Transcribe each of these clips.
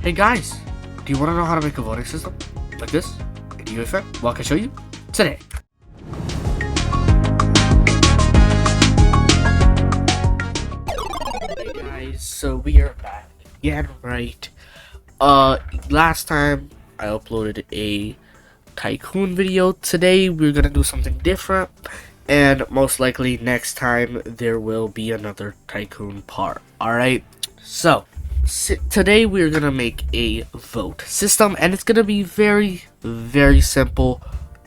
Hey guys, do you want to know how to make a voting system like this in UEFN? Well, I can show you today. Hey guys, so we are back again, right? Last time I uploaded a tycoon video. Today we're gonna do something different, and most likely next time there will be another tycoon part. Alright, so today we're gonna make a vote system, and it's gonna be very simple.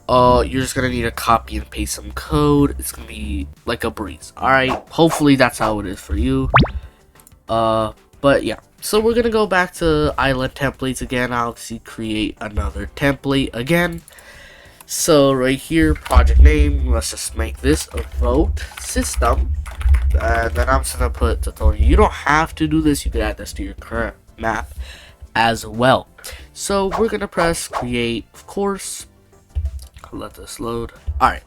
You're just gonna need to copy and paste some code. It's gonna be like a breeze. Alright, hopefully that's how it is for you. But yeah, so we're gonna go back to island templates again. I'll create another template again. So right here, project name, let's just make this a vote system. And then I'm just gonna put tutorial. You don't have to do this, you can add this to your current map as well. So we're gonna press create, of course. Let this load. Alright,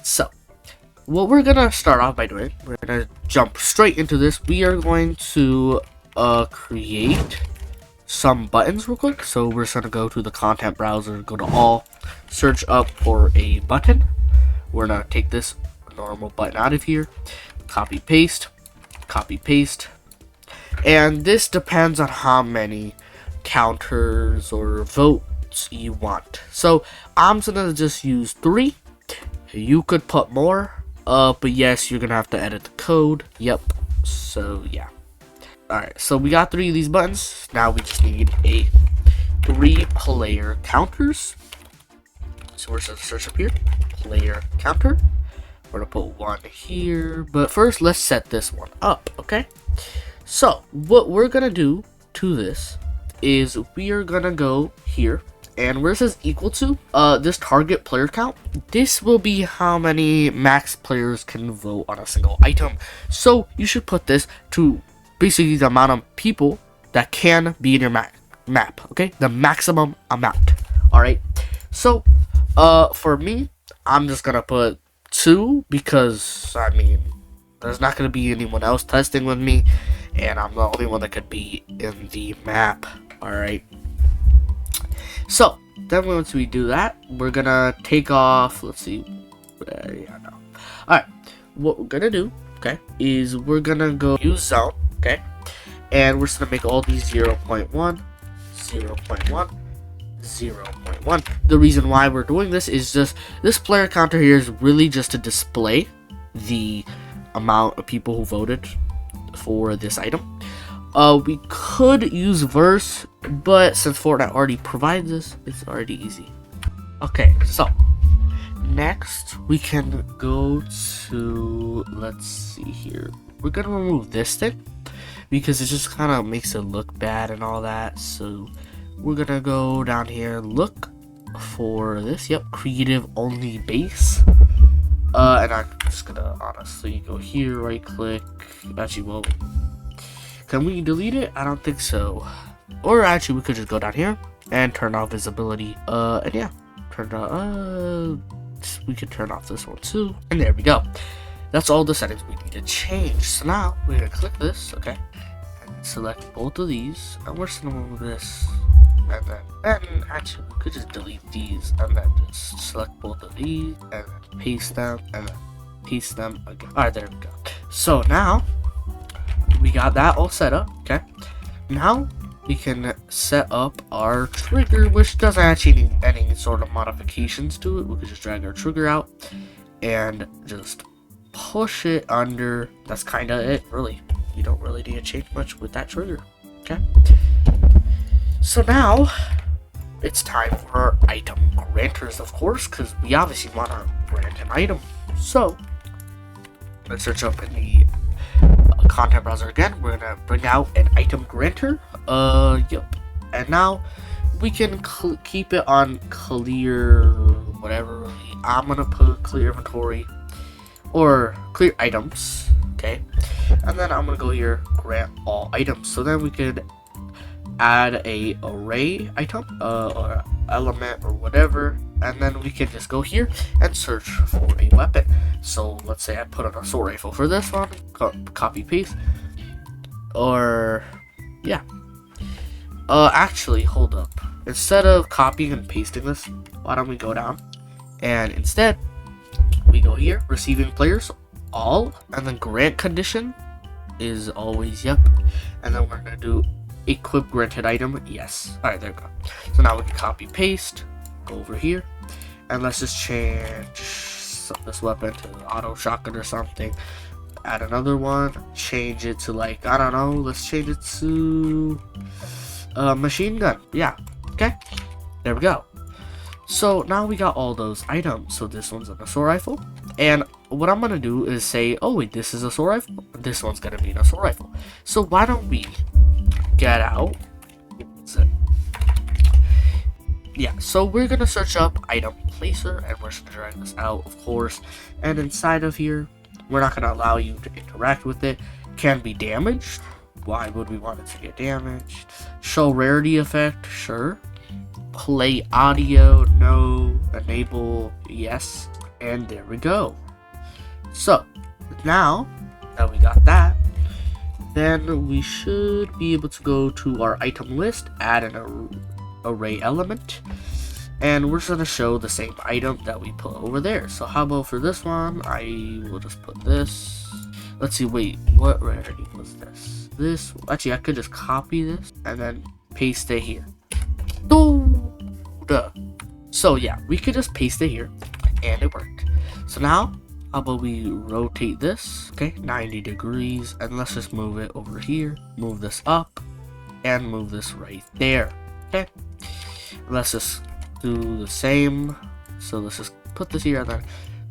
so what we're gonna start off by doing, we're gonna jump straight into this. We are going to create some buttons real quick. So we're just gonna go to the content browser, go to all, search up for a button. We're gonna take this normal button out of here, copy paste, and this depends on how many counters or votes you want. So I'm gonna just use 3. You could put more, but yes, you're gonna have to edit the code. Yep. So yeah. Alright, so we got 3 of these buttons. Now we just need a 3 player counters. So we're gonna search up here, player counter. We're gonna put 1 here, but first let's set this one up, okay? So what we're gonna do to this is we are gonna go here, and where it says equal to this target player count, this will be how many max players can vote on a single item. So you should put this to basically the amount of people that can be in your map, okay? The maximum amount. Alright, so for me, I'm just gonna put 2 because I mean there's not gonna be anyone else testing with me, and I'm the only one that could be in the map. Alright, so then once we do that, we're gonna take off, let's see, yeah, no. Alright, what we're gonna do, okay, is we're gonna go use zone, okay, and we're just gonna make all these 0.1, 0.1, 0.1. The reason why we're doing this is just this player counter here is really just to display the amount of people who voted for this item. We could use verse, but since Fortnite already provides this, it's already easy. Okay, so next we can go to, let's see here, we're gonna remove this thing because it just kind of makes it look bad and all that. So we're gonna go down here, look for this, yep, creative only base, and I'm just gonna honestly go here, right click, actually, well, can we delete it? I don't think so. Or actually, we could just go down here and turn off visibility. And yeah, we could turn off this one too. And there we go. That's all the settings we need to change. So now we're gonna click this, okay, and select both of these, and we're just gonna move this, and actually, we could just delete these, and then just select both of these, and then paste them, and then paste them again. All right, there we go. So now we got that all set up, okay? Now we can set up our trigger, which doesn't actually need any sort of modifications to it. We can just drag our trigger out and just push it under. That's kind of it, really. You don't really need to change much with that trigger, okay? So now it's time for our item granters, of course, because we obviously want to grant an item. So let's search up in the content browser again. We're gonna bring out an item granter. Yep. And now we can keep it on clear whatever. I'm gonna put clear inventory or clear items, okay, and then I'm gonna go here, grant all items. So then we could add a array item or element or whatever, and then we can just go here and search for a weapon. So let's say I put an assault rifle for this one, copy paste, or yeah, Actually, hold up. Instead of copying and pasting this, why don't we go down and instead we go here, receiving players, all, and then grant condition is always yep, and then we're gonna do equip granted item, yes. Alright, there we go. So now we can copy paste, go over here, and let's just change this weapon to auto shotgun or something. Add another one, change it to like, I don't know, let's change it to machine gun. Yeah, okay, there we go. So now we got all those items. So this one's an assault rifle, and what I'm gonna do is say, oh wait, this is a assault rifle, this one's gonna be an assault rifle. So why don't we get out, yeah, so we're gonna search up item placer, and we're just gonna drag this out, of course, and inside of here we're not gonna allow you to interact with it. Can be damaged, why would we want it to get damaged? Show rarity effect, sure. Play audio, no. Enable, yes. And there we go. So now that we got that, then we should be able to go to our item list, add an array element, and we're just going to show the same item that we put over there. So how about for this one, I will just put this. Let's see, wait, what rarity was this? This, actually I could just copy this and then paste it here. So yeah, we could just paste it here and it worked. So now how about we rotate this, okay, 90 degrees, and let's just move it over here, move this up, and move this right there. Okay, let's just do the same. So let's just put this here and then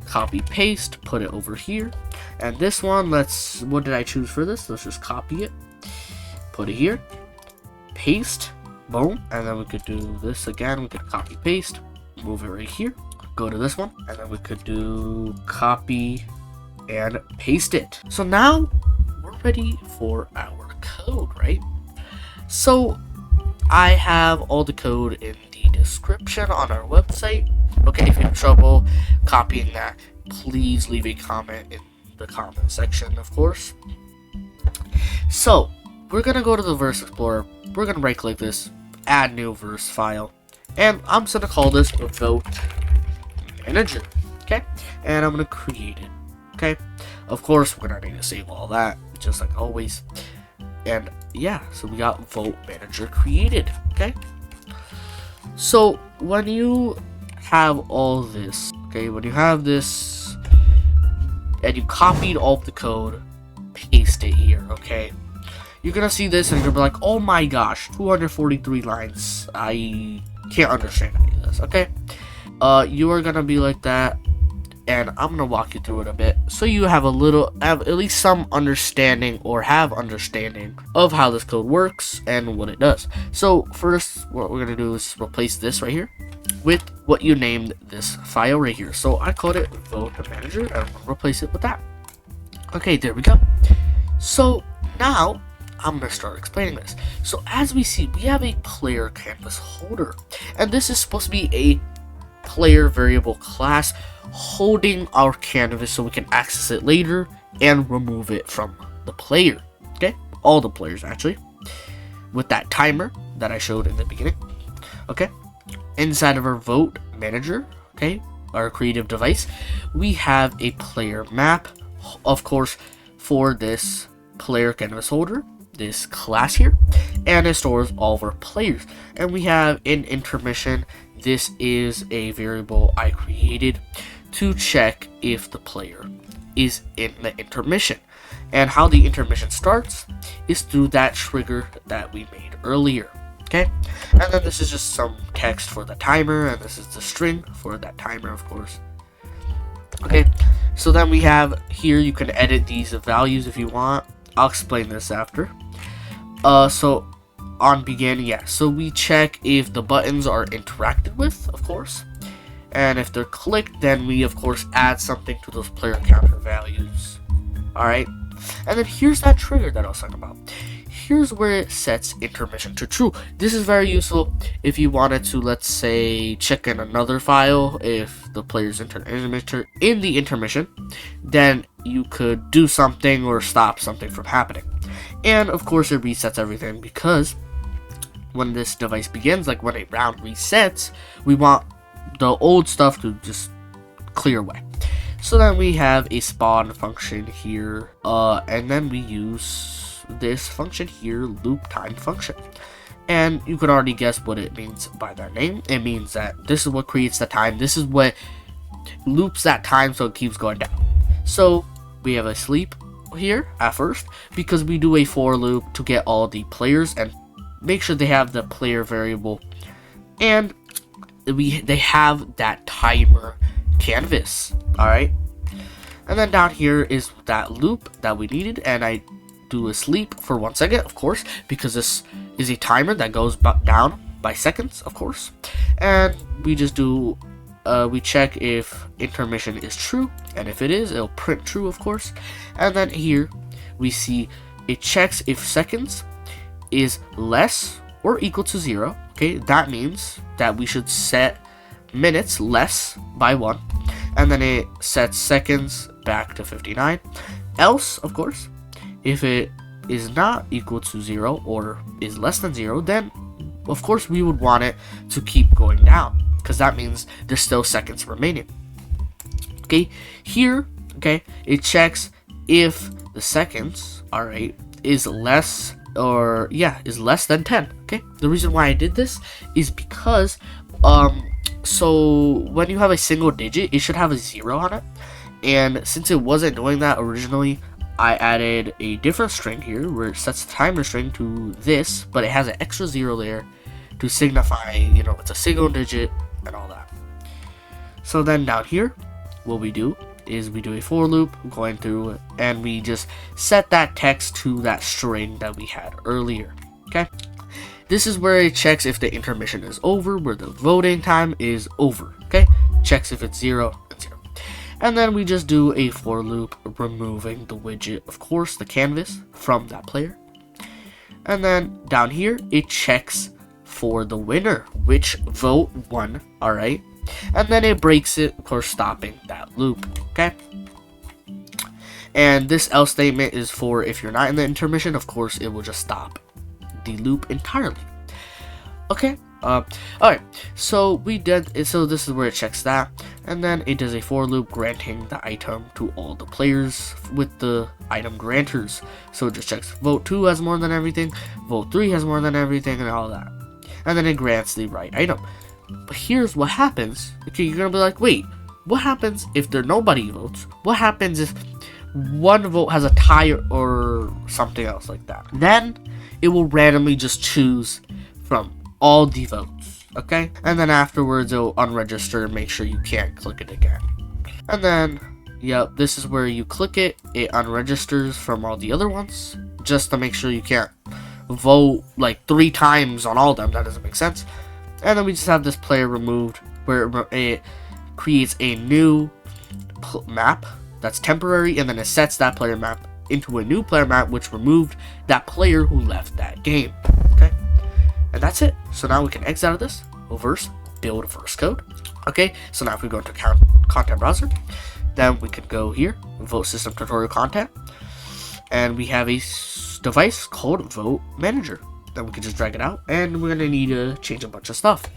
copy paste, put it over here. And this one, what did I choose for this? Let's just copy it, put it here, paste, boom, and then we could do this again. We could copy paste, move it right here, go to this one, and then we could do copy and paste it. So now we're ready for our code, right? So I have all the code in the description on our website. Okay, if you have trouble copying that, please leave a comment in the comment section, of course. So we're gonna go to the Verse Explorer, we're gonna right click this, add new verse file, and I'm just gonna call this Vote Manager, okay? And I'm gonna create it, okay? Of course, we're gonna need to save all that, just like always. And yeah, so we got Vote Manager created, okay? So when you have all this, okay, when you have this, and you copied all of the code, paste it here, okay? You're gonna see this and you're gonna be like, oh my gosh, 243 lines. I can't understand any of this, okay? You are gonna be like that, and I'm gonna walk you through it a bit so you have at least some understanding, or have understanding of how this code works and what it does. So first, what we're gonna do is replace this right here with what you named this file right here. So I called it Vote Manager, and I'm gonna replace it with that. Okay, there we go. So now I'm gonna start explaining this. So as we see, we have a player canvas holder, and this is supposed to be a player variable class holding our canvas so we can access it later and remove it from the player. Okay, all the players actually, with that timer that I showed in the beginning. Okay, inside of our Vote Manager, okay, our creative device, we have a player map, of course, for this player canvas holder, this class here, and it stores all of our players. And we have an intermission. This is a variable I created to check if the player is in the intermission. And how the intermission starts is through that trigger that we made earlier. Okay, and then this is just some text for the timer, and this is the string for that timer, of course. Okay, so then we have here, you can edit these values if you want. I'll explain this after. So on begin, yeah, so we check if the buttons are interacted with, of course, and if they're clicked, then we of course add something to those player counter values. Alright, and then here's that trigger that I was talking about. Here's where it sets intermission to true. This is very useful if you wanted to, let's say, check in another file. If the player's in the intermission, then you could do something or stop something from happening. And of course it resets everything, because when this device begins, like when a round resets, we want the old stuff to just clear away. So then we have a spawn function here, and then we use this function here, loop time function. And you could already guess what it means by that name. It means that this is what creates the time. This is what loops that time so it keeps going down. So we have a sleep here at first because we do a for loop to get all the players and make sure they have the player variable, and they have that timer canvas. All right, and then down here is that loop that we needed, and I do a sleep for 1 second, of course, because this is a timer that goes down by seconds, of course. And we just do we check if intermission is true, and if it is, it'll print true, of course. And then here we see it checks if seconds is less or equal to 0. Okay, that means that we should set minutes less by 1, and then it sets seconds back to 59. Else, of course, if it is not equal to 0 or is less than 0, then of course we would want it to keep going down, because that means there's still seconds remaining. Okay, here, okay, it checks if the seconds, all right, is less than 10. Okay, the reason why I did this is because so when you have a single digit, it should have a 0 on it, and since it wasn't doing that originally, I added a different string here where it sets the timer string to this, but it has an extra 0 there to signify, you know, it's a single digit and all that. So then down here, what we do is we do a for loop going through, and we just set that text to that string that we had earlier. Okay, this is where it checks if the intermission is over, where the voting time is over. Okay, checks if it's 0 and 0. And then we just do a for loop removing the widget, of course, the canvas from that player. And then down here, it checks for the winner, which vote won, all right? And then it breaks it, of course, stopping that loop, okay? And this else statement is for if you're not in the intermission, of course, it will just stop the loop entirely. Okay, alright, so we did, so this is where it checks that, and then it does a for loop granting the item to all the players with the item granters. So it just checks vote 2 has more than everything, vote 3 has more than everything, and all that. And then it grants the right item. But here's what happens. Okay, you're gonna be like, wait, what happens if there nobody votes? What happens if one vote has a tie or something else like that? Then it will randomly just choose from all the votes, okay? And then afterwards it'll unregister and make sure you can't click it again. And then, yep, this is where you click it, it unregisters from all the other ones, just to make sure you can't vote like 3 times on all of them. That doesn't make sense. And then we just have this player removed, where it creates a new map that's temporary, and then it sets that player map into a new player map which removed that player who left that game. Okay, and that's it. So now we can exit out of this, reverse, build verse code. Okay, so now if we go into content browser, then we can go here, vote system tutorial content, and we have a device called vote manager. Then we can just drag it out, and we're gonna need to change a bunch of stuff.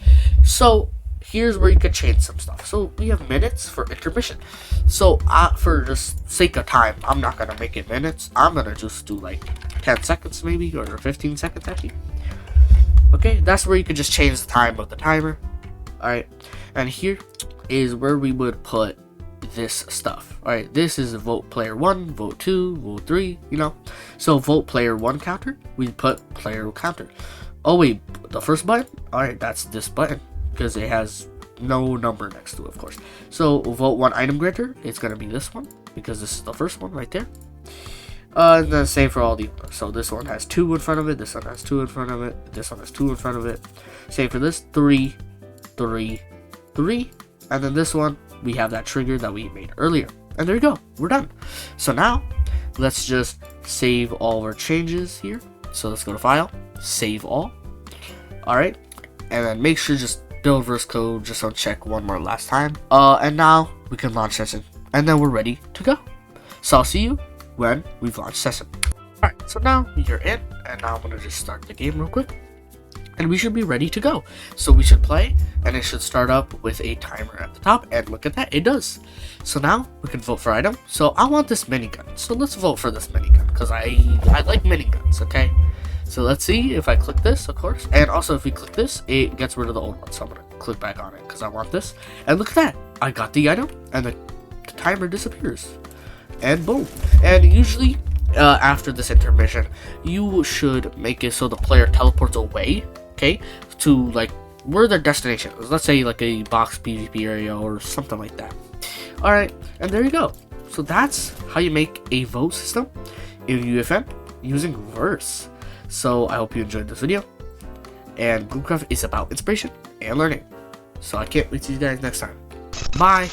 So here's where you can change some stuff. So we have minutes for intermission. So for just sake of time, I'm not gonna make it minutes. I'm gonna just do like 10 seconds maybe, or 15 seconds actually. Okay, that's where you can just change the time of the timer. Alright, and here is where we would put this stuff. Alright, this is a vote player 1, vote 2, vote 3, you know. So vote player 1 counter, we put player counter. Oh wait, the first button? Alright, that's this button, because it has no number next to it, of course. So vote 1 item granter, it's going to be this one, because this is the first one right there. And then same for all the others. So this one has 2 in front of it, this one has 2 in front of it, this one has 2 in front of it. Same for this, 3, 3, 3. And then this one, we have that trigger that we made earlier. And there you go, we're done. So now, let's just save all of our changes here. So let's go to File, Save All. Alright, and then make sure just build verse code, just so check one more last time. And now, we can launch session. And then we're ready to go. So I'll see you when we've launched session. Alright, so now you're in, and now I'm gonna just start the game real quick. and we should be ready to go. So we should play, and it should start up with a timer at the top, and look at that, it does. So now we can vote for item. So I want this minigun, so let's vote for this minigun, because I like miniguns, okay? So let's see if I click this, of course, and also if we click this, it gets rid of the old one, so I'm gonna click back on it, because I want this, and look at that, I got the item, and the timer disappears, and boom. And usually, after this intermission, you should make it so the player teleports away, okay, to like where their destination is. Let's say like a box PvP area or something like that. Alright, and there you go. So that's how you make a vote system in UEFN using Verse. So I hope you enjoyed this video, and Boomcraft is about inspiration and learning. So I can't wait to see you guys next time. Bye!